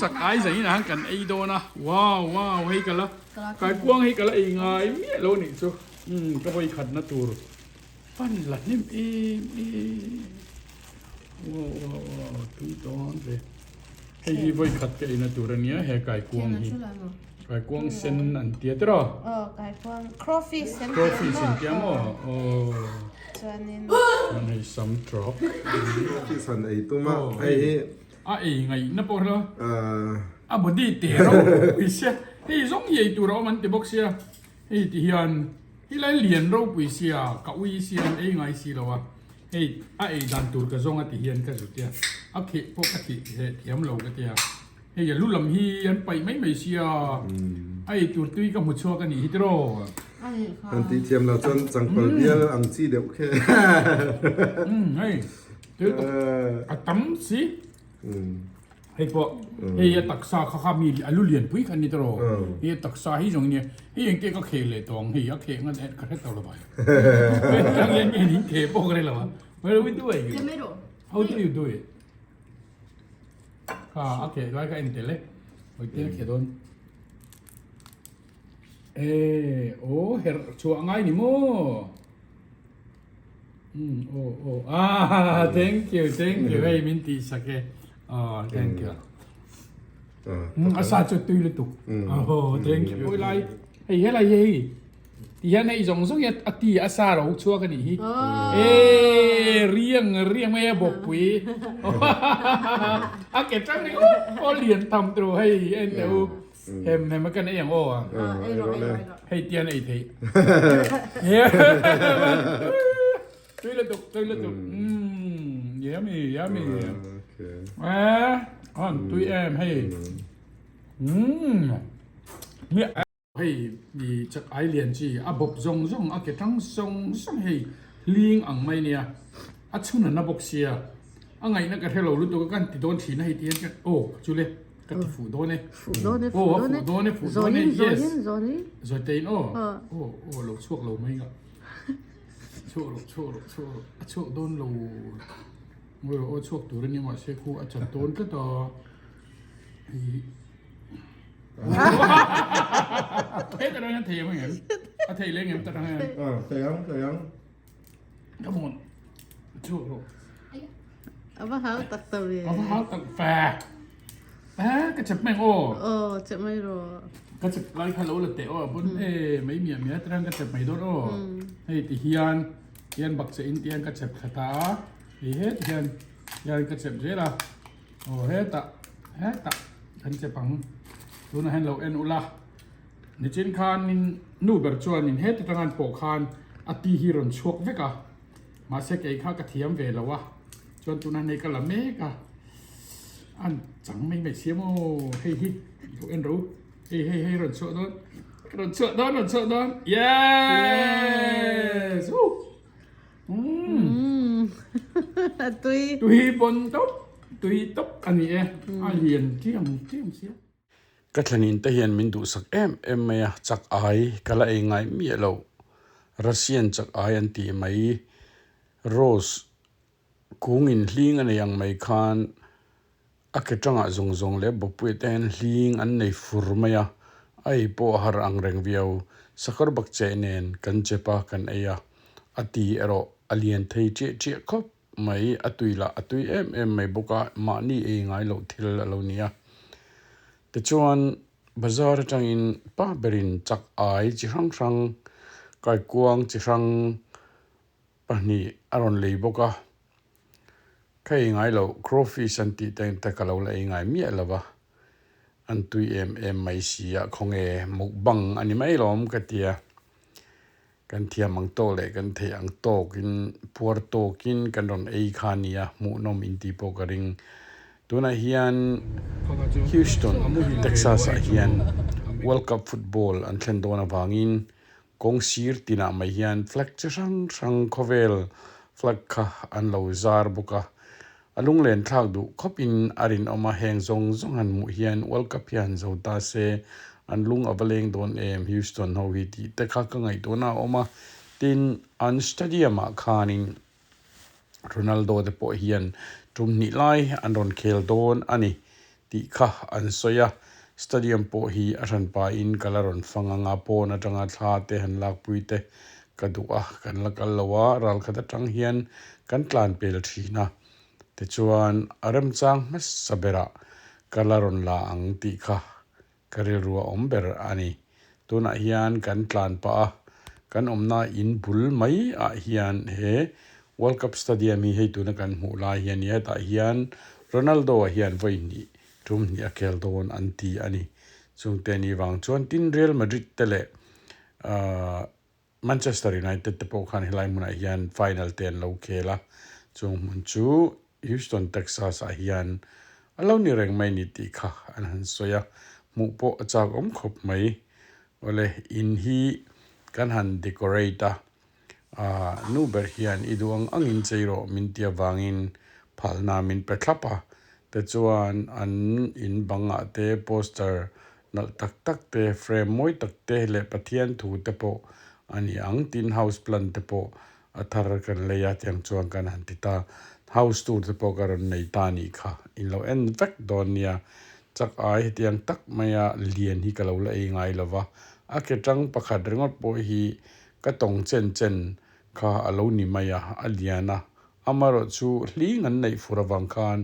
จากไอ้ใส่นะกันไอ้โดนะว้าวให้กันละกายกว้างให้กันละไอ้ไงเมียโลนี่ซูก็ไปขัดนะตัวปั้นหลัดนิ่มว้าวตุ้ยตอนเลยให้ไปขัดกันไอ้นะตัวนี้ให้กายกว้างให้กายกว้างเส้นอันเตี้ยตรอกายกว้าง crawfish เส้น crawfish เส้นเตี้ยมั้งส่วนนี้มันให้ซ้ำ drop ที่สันไอ้ตัวมาไอ้ไอ้ไงนะปอเหรอบดีเตะเราวิเศษเฮ้ยส่งยัยตัวเรามันเตะบอกเสียเฮ้ยที่ยันที่ไรเรียนเราวิเศษกับวิเศษไอ้ไงสิเราวะเฮ้ยไอ้ดันตัวก็ส่งที่ยันก็สุดที่โอเคปกติเฮ้ยที่ยามเราก็ที่เฮ้ยอย่าลุ้นลำฮียันไปไม่เสียไอ้ตัวตุ้ยก็มุดชัวกันนี่ฮิตโร่อันที่เทียมเราจนจังเปิลเบียอังซีเดี๋ยวแค่เฮ้ยเดี๋ยวตั้มสิเฮ้ยพอเฮ้ยตักซาข้ามีอลูเลียนปุ้ยกันนี่ตลอดเฮ้ยตักซาให้ตรงนี้เฮ้ยยังเก๋ก็เคเลยตรงเฮ้ยยักเคงั้นก็ได้ตลอดไปยังนี่เคโป๊กอะไรหรอวะไม่รู้ด้วยอยู่ How do you do it โอเคไว้ก็เอ็นเตเล่โอเคเขียนโดนโอ้เห็นชัวง่ายนี่โม่thank you เฮ้ยมินตีสักแกthank you อาซาจุดตุยเลยตุกthank you โอ้ยไรเฮ้ยอะไรที่ยันในอีสองยัดตีอาซาเราชัวกันนี่เรียงไม่บอกปุยเก็บจังเลยโอ้เรียนทำตัวให้เดี๋ยวเห็นมันกันไอ้อย่างโอ้ให้เตียนไอ้ทีเฮ้ยตุยเลยตุกเยี่ยมตุยให้เนี่ยให้มีจากไอเลียนจีบบจงเกตั้งส่งให้ลิงอังไม่เนี่ยชุนนับกเสียไงนักการเรารู้ตัวกันติดโดนถีนให้เตียนกันโอ้จุเล่กันติดฝูโดนเนี่ยฝูโดนเนี่ย yes จอยเตนโอ้เราช่วงเราไม่ก็ช่วงโดนเราเมื่อช่วงตัวนี้มาเช็คคู่อาจารย์โดนก็ต่อเฮ้ยแต่เรายังเทียมไม่เห็นเทียเล่นเงี้ยแต่เรายังแต่ยังก็หมดช่วงเราเอาเขาตักตัวเลยแฝก็จะไม่โอ้จะไม่รอก็จะไล่คาร์โลเลยเตะบนไม่มีแต่เราก็จะไม่โดนให้ที่ยันบักเสียนยันก็จะขัดตายันก็จะเสียละเฮ้ตะฉันจะปังตัวนั้นเราอุลานี่จินคานนู่เบอร์จวนนี่เฮ็ดตั้งงานปกคานตีฮิรอนชกเวกะมาเสกไอ้ข้ากระเทียมเวลวะจวนตัวนั้นในกะละเมกะอันจังไม่เสียโมเฮ้ยตัวรู้เฮ้ยรอนชกโดน yes ตุยบนตุ๊บอันนี้เรียนเที่ยมเสียก็ทันินแต่เห็นมินดูสักไม่จากไอ้ก็ละเองไงมีเรารัสเซียนจากไอ้อันตีไม่โรสกุ้งอินลิงอันยังไม่คานเกจังจงเล็บบุปผาลิงอันในฟูร์ไม่ไอ้พอหารังเริงวิวสักบักเจเนนกันเจ็บกันไอ้อตีเอโรอเลียนไทยเจี๊ยครับไม่ตุยไม่บุกมานี่เองไงเราทิลเราเนี่ยแต่ชวนบาซาร์จังอินป้าเบรินจากไอจิรังไก่กวางจิรังปนี่อารอนเลยบุกใครไงเราครอฟีสันติแต่ก็เราเลยไงมีอะไรวะอันตุยไม่เสียคงมุกบังอันนี้ไม่ล้อมกันเดียกันเทียมังโตเลยกันเทียงโตกินพัวโตกินกันโดนคานียมุนมอินติโปกริงตัวนั้นเฮียนฮิวสตันเท็กซัสเฮียนเวิลด์คัพฟุตบอลอันเช่นโดนวางินกงซีร์ตินาไม่เฮียนแฟลกจะช่างโคเวลแฟลกค่ะอันเราซาร์บุกะอลุงเลนทากดูขบินอารินออกมาแหงจงหันมุเฮียนเวิลด์คัพเฮียนโซตาเซอันลุงอเวเลงโดนฮิวสตันเฮาวิตีแต่ข้าก็ไงตัวน่าออกมาตินอันสเตเดียมคานิงโรนัลโดเดโปเฮียนจุ่มนิไลอันโดนเคลโดนอันนี้ ti kha an soya stadium po hi aran pa in kalaron fanganga po na tanga thla te han lak puite kadua kan lakal lawa ral khata tang hian kan tlan pel thina te chuan aram chang mas sabera kalaron la ang ti kha karil ruwa omber ani tuna hian kan tlan pa kan omna in bul mai a hian he World Cup Stadium hi hei tuna kan hmu lai hian ya ta hian Ronaldo hian voi ni tum ni akel don anti ani chung te ni wang chuan tin Real Madrid tele Manchester United te po khan hilai mun a hian final ten lo khela chung mun chu Houston Texas a hian alo ni reng mai ni ti kha an han soya mu po achak om khop mai ole in hi kan han decorator nu ber hian iduang angin cheiro min tia wangin phalna min petlapa te chuan an in banga te poster nal tak tak te frame moi tak te le pathian thu te po ani ang tin house plan te po athar kan leya tiang chuan kan han tita house tour te po karon nei ta ni kha in lo en vek don nia chak ai tiang tak maya lian hi kalo la ei ngai lova a ke tang pakhat rengot po hi ka tong chen chen kha alo ni maya aliana amaro chu hling an nei furawang khan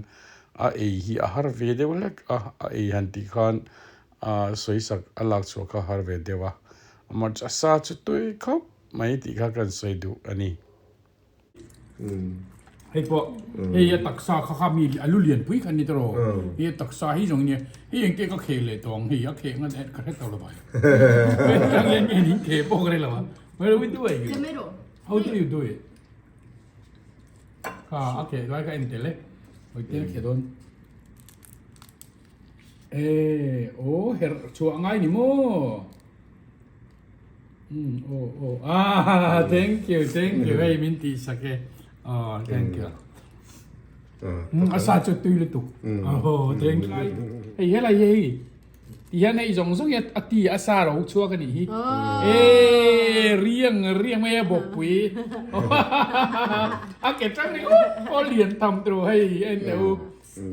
a ei hi a har ve de lek a ei han ti khan soisak alak chu kha har ve dewa amar cha sa chu tui khop mai ti kha kan soi du ani hei po hei taksa kha mi alu lian pui kan ni tro hei taksa hi jong ni hei yang ke ka khele tong hei ya khe ngan ka khe to lo bai yang yen ni ni khe po kare la ba where do we do it Tomato. how do you do it okay like ka entele oi te khe don her chu angai ni mo thank you hey minti sake thank you asa chu tui le tu thank you hey hela ye hian ei jong jong ya ati asa ro chua ka ni hi riêng me bok pui a ke chang ni o lian tam tru hey en teu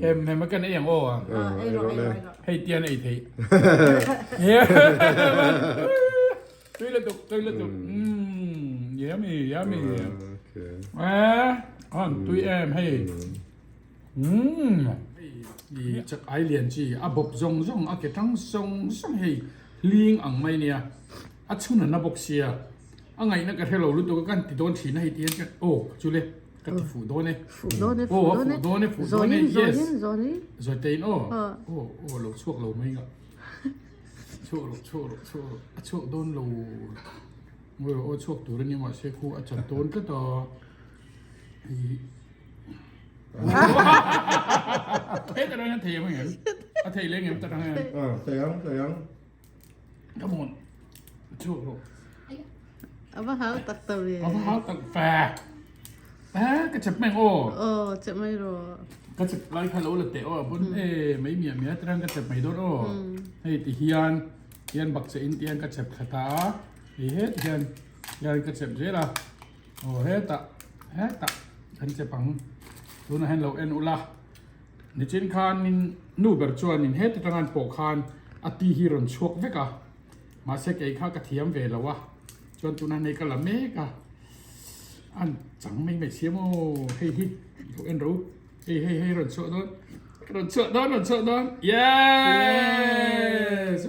hem kan ei ang o hey tian ei thei tui le tu yummy on tui em hey đi chắc ai liền chi à bọc rong à cái thằng song hey liêng ang mai nia à chun na bọc xia à ngày na cái hello lu tu kan ti don thi na hey tian kan chú le kan ti fu don ne Phụ đô này. yes Rồi. rồi tên lẩu chuộc lẩu mấy ngạ chuộc đôn lẩu người chuộc tủ ra nhưng mà xe khu ở chẳng tốn cái tờ thế cái đó anh thầy mà anh thầy lên em ta đang nghe sayang cảm ơn chuộc lẩu Aba hao tak tabi. có háo tặng phà cái chụp mày Tomato. cái chụp lại khai lỗ là tệ bốn mấy miệng mía trang cái chụp mày đốt hay thì hiền bạc sẽ in tiền cái chụp khát ta thì hết hiền cái chụp dễ là hết ta hắn chụp bằng tôi nói hello en ula ni trên khan in nu ber chuan in hết trang ăn bộ khan ati hiron chuộc với cả mà sẽ cái khác cái thiam về là wa chuan tôi nói này cái là mé cả anh chẳng mấy xiêm hey en ru hey rồi sợ đó yes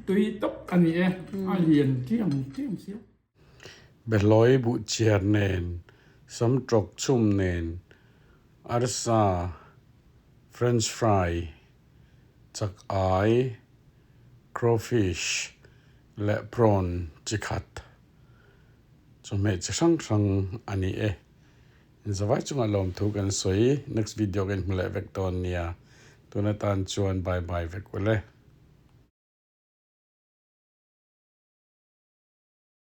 tùy tóc anh ấy liền chiang xíu beloi bu chiar nen sam trok chum nen arsa french fry chak ai crawfish le prawn chikhat chome chang ani zawai chunga lom thu kan soi next video kan mle vek ton nia tunatan chuan bye vek wele